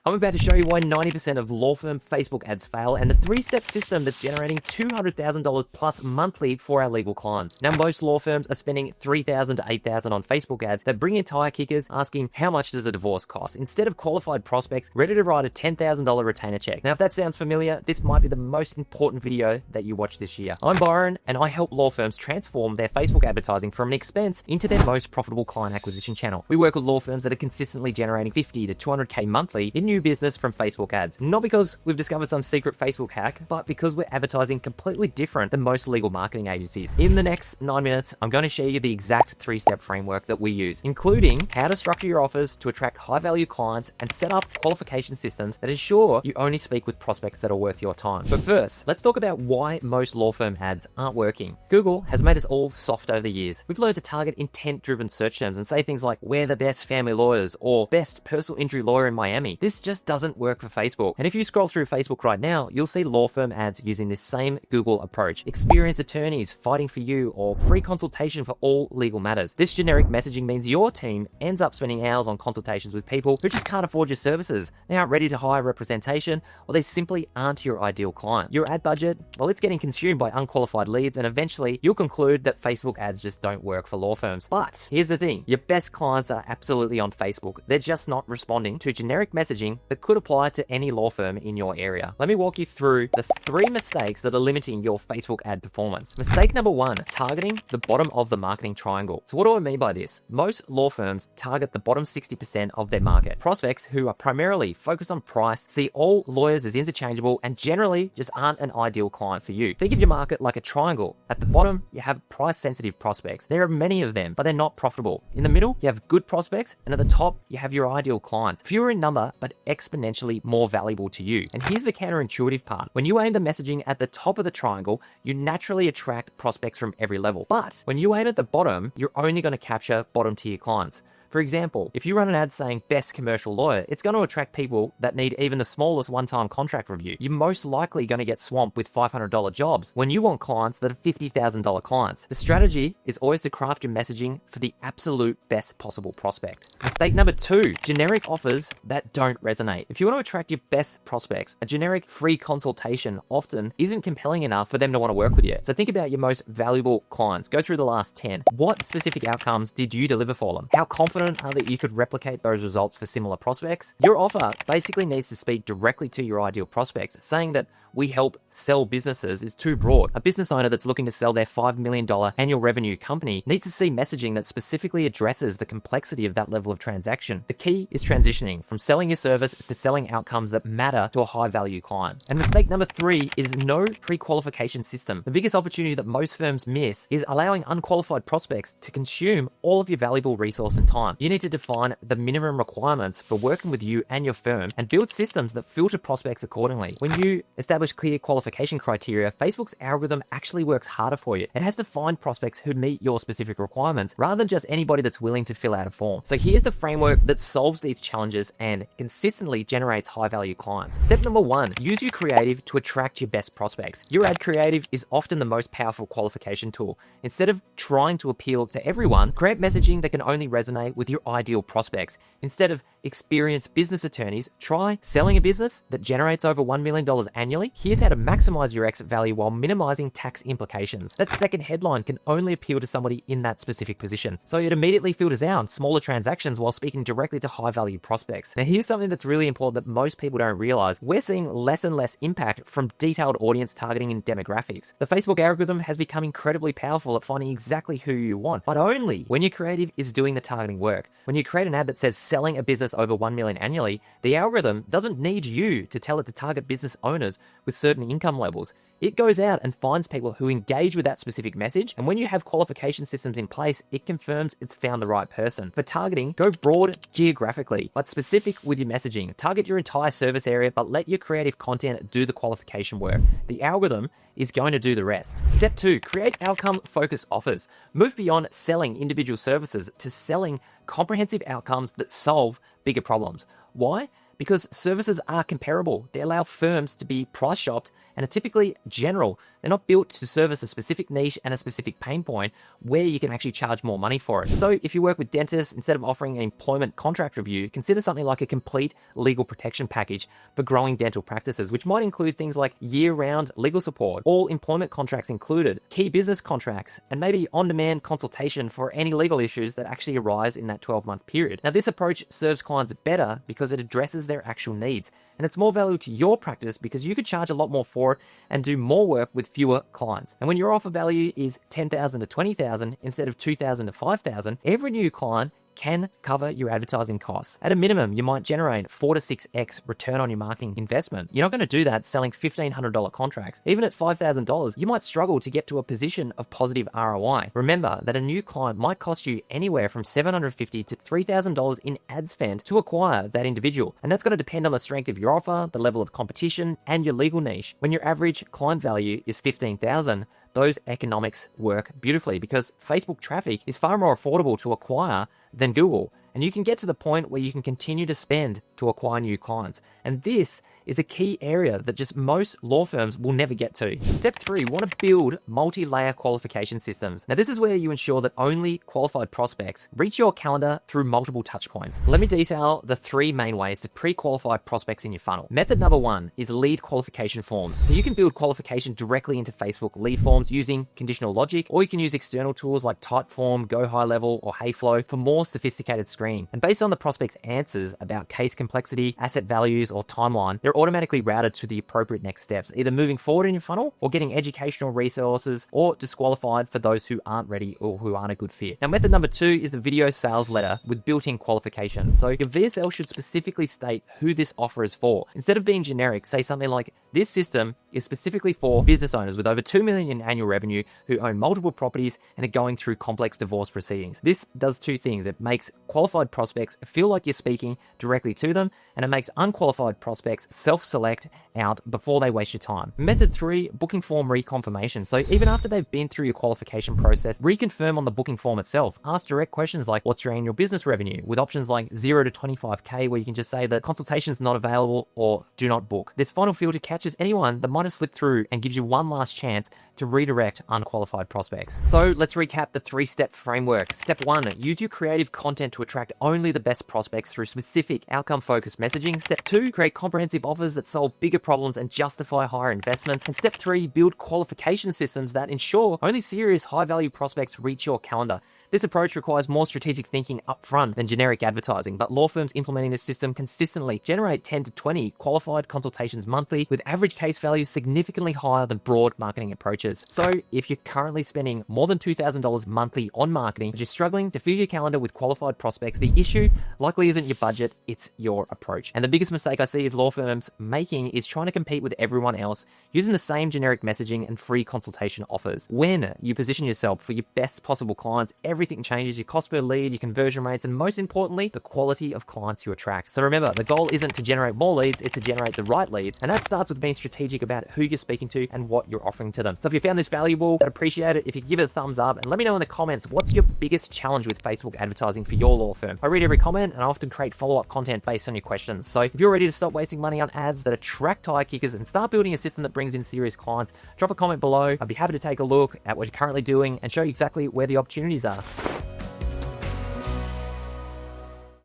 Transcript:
I'm about to show you why 90% of law firm Facebook ads fail and the 3-step system that's generating $200,000 plus monthly for our legal clients. Now, most law firms are spending $3,000 to $8,000 on Facebook ads that bring in tire kickers asking how much does a divorce cost instead of qualified prospects ready to write a $10,000 retainer check. Now, if that sounds familiar, this might be the most important video that you watch this year. I'm Byron and I help law firms transform their Facebook advertising from an expense into their most profitable client acquisition channel. We work with law firms that are consistently generating $50 to $200K monthly in new business from Facebook ads. Not because we've discovered some secret Facebook hack, but because we're advertising completely different than most legal marketing agencies. In the next 9 minutes, I'm going to share you the exact 3-step framework that we use, including how to structure your offers to attract high-value clients and set up qualification systems that ensure you only speak with prospects that are worth your time. But first, let's talk about why most law firm ads aren't working. Google has made us all soft over the years. We've learned to target intent-driven search terms and say things like, we're the best family lawyers or best personal injury lawyer in Miami. This just doesn't work for Facebook. And if you scroll through Facebook right now, you'll see law firm ads using this same Google approach. Experienced attorneys fighting for you or free consultation for all legal matters. This generic messaging means your team ends up spending hours on consultations with people who just can't afford your services. They aren't ready to hire representation, or they simply aren't your ideal client. Your ad budget, well, it's getting consumed by unqualified leads, and eventually you'll conclude that Facebook ads just don't work for law firms. But here's the thing, your best clients are absolutely on Facebook. They're just not responding to generic messaging that could apply to any law firm in your area. Let me walk you through the 3 mistakes that are limiting your Facebook ad performance. Mistake number 1, targeting the bottom of the marketing triangle. So what do I mean by this? Most law firms target the bottom 60% of their market. Prospects who are primarily focused on price, see all lawyers as interchangeable, and generally just aren't an ideal client for you. Think of your market like a triangle. At the bottom, you have price-sensitive prospects. There are many of them, but they're not profitable. In the middle, you have good prospects, and at the top, you have your ideal clients. Fewer in number, but exponentially more valuable to you. And here's the counterintuitive part. When you aim the messaging at the top of the triangle, you naturally attract prospects from every level. But when you aim at the bottom, you're only going to capture bottom tier clients. For example, if you run an ad saying best commercial lawyer, it's going to attract people that need even the smallest one-time contract review. You're most likely going to get swamped with $500 jobs when you want clients that are $50,000 clients. The strategy is always to craft your messaging for the absolute best possible prospect. Mistake number 2, generic offers that don't resonate. If you want to attract your best prospects, a generic free consultation often isn't compelling enough for them to want to work with you. So think about your most valuable clients. Go through the last 10. What specific outcomes did you deliver for them? How confident are that you could replicate those results for similar prospects? Your offer basically needs to speak directly to your ideal prospects. Saying that we help sell businesses is too broad. A business owner that's looking to sell their $5 million annual revenue company needs to see messaging that specifically addresses the complexity of that level of transaction. The key is transitioning from selling your service to selling outcomes that matter to a high value client. And mistake number 3 is no pre-qualification system. The biggest opportunity that most firms miss is allowing unqualified prospects to consume all of your valuable resource and time. You need to define the minimum requirements for working with you and your firm and build systems that filter prospects accordingly. When you establish clear qualification criteria, Facebook's algorithm actually works harder for you. It has to find prospects who meet your specific requirements rather than just anybody that's willing to fill out a form. So here's the framework that solves these challenges and consistently generates high value clients. Step number 1, use your creative to attract your best prospects. Your ad creative is often the most powerful qualification tool. Instead of trying to appeal to everyone, create messaging that can only resonate with your ideal prospects. Instead of experienced business attorneys, try selling a business that generates over $1 million annually. Here's how to maximize your exit value while minimizing tax implications. That second headline can only appeal to somebody in that specific position. So it immediately filters out smaller transactions while speaking directly to high value prospects. Now here's something that's really important that most people don't realize. We're seeing less and less impact from detailed audience targeting and demographics. The Facebook algorithm has become incredibly powerful at finding exactly who you want, but only when your creative is doing the targeting work. When you create an ad that says selling a business over $1 million annually, the algorithm doesn't need you to tell it to target business owners with certain income levels. It goes out and finds people who engage with that specific message, and when you have qualification systems in place, it confirms it's found the right person. For targeting, go broad geographically, but specific with your messaging. Target your entire service area, but let your creative content do the qualification work. The algorithm is going to do the rest. Step 2, create outcome-focused offers. Move beyond selling individual services to selling comprehensive outcomes that solve bigger problems. Why? because services are comparable. They allow firms to be price shopped and are typically general. They're not built to service a specific niche and a specific pain point where you can actually charge more money for it. So if you work with dentists, instead of offering an employment contract review, consider something like a complete legal protection package for growing dental practices, which might include things like year-round legal support, all employment contracts included, key business contracts, and maybe on-demand consultation for any legal issues that actually arise in that 12-month period. Now, this approach serves clients better because it addresses their actual needs, and it's more value to your practice because you could charge a lot more for it and do more work with fewer clients. And when your offer value is $10,000 to $20,000 instead of $2,000 to $5,000, every new client can cover your advertising costs. At a minimum, you might generate 4 to 6x return on your marketing investment. You're not going to do that selling $1,500 contracts. Even at $5,000, you might struggle to get to a position of positive ROI. Remember that a new client might cost you anywhere from $750 to $3,000 in ad spend to acquire that individual. And that's going to depend on the strength of your offer, the level of competition, and your legal niche. When your average client value is $15,000, those economics work beautifully because Facebook traffic is far more affordable to acquire than Google. And you can get to the point where you can continue to spend to acquire new clients. And this is a key area that just most law firms will never get to. Step 3, want to build multi-layer qualification systems. Now, this is where you ensure that only qualified prospects reach your calendar through multiple touch points. Let me detail the 3 main ways to pre-qualify prospects in your funnel. Method number 1 is lead qualification forms. So you can build qualification directly into Facebook lead forms using conditional logic, or you can use external tools like Typeform, Go High Level, or Heyflow for more sophisticated screening. And based on the prospect's answers about case complexity, asset values, or timeline, they're automatically routed to the appropriate next steps, either moving forward in your funnel or getting educational resources or disqualified for those who aren't ready or who aren't a good fit. Now, method number 2 is the video sales letter with built-in qualifications. So your VSL should specifically state who this offer is for. Instead of being generic, say something like, this system is specifically for business owners with over $2 million in annual revenue who own multiple properties and are going through complex divorce proceedings. This does 2 things. It makes qualified prospects feel like you're speaking directly to them, and it makes unqualified prospects self-select out before they waste your time. Method 3, booking form reconfirmation. So even after they've been through your qualification process, reconfirm on the booking form itself. Ask direct questions like, what's your annual business revenue? With options like 0 to 25K, where you can just say that consultation's not available or do not book. This final filter catches anyone that might have slipped through and gives you one last chance to redirect unqualified prospects. So let's recap the 3-step framework. Step 1, use your creative content to attract only the best prospects through specific outcome-focused messaging. Step 2, create comprehensive offers that solve bigger problems and justify higher investments. And step 3, build qualification systems that ensure only serious high-value prospects reach your calendar. This approach requires more strategic thinking upfront than generic advertising, but law firms implementing this system consistently generate 10 to 20 qualified consultations monthly, with average case values significantly higher than broad marketing approaches. So if you're currently spending more than $2,000 monthly on marketing, but you're struggling to fill your calendar with qualified prospects, the issue likely isn't your budget, it's your approach. And the biggest mistake I see law firms making is trying to compete with everyone else using the same generic messaging and free consultation offers. When you position yourself for your best possible clients, everything changes: your cost per lead, your conversion rates, and most importantly, the quality of clients you attract. So remember, the goal isn't to generate more leads, it's to generate the right leads. And that starts with being strategic about who you're speaking to and what you're offering to them. So if you found this valuable, I'd appreciate it if you give it a thumbs up and let me know in the comments, what's your biggest challenge with Facebook advertising for your law firm? I read every comment and I often create follow-up content based on your questions. So if you're ready to stop wasting money on ads that attract tire kickers and start building a system that brings in serious clients, drop a comment below. I'd be happy to take a look at what you're currently doing and show you exactly where the opportunities are.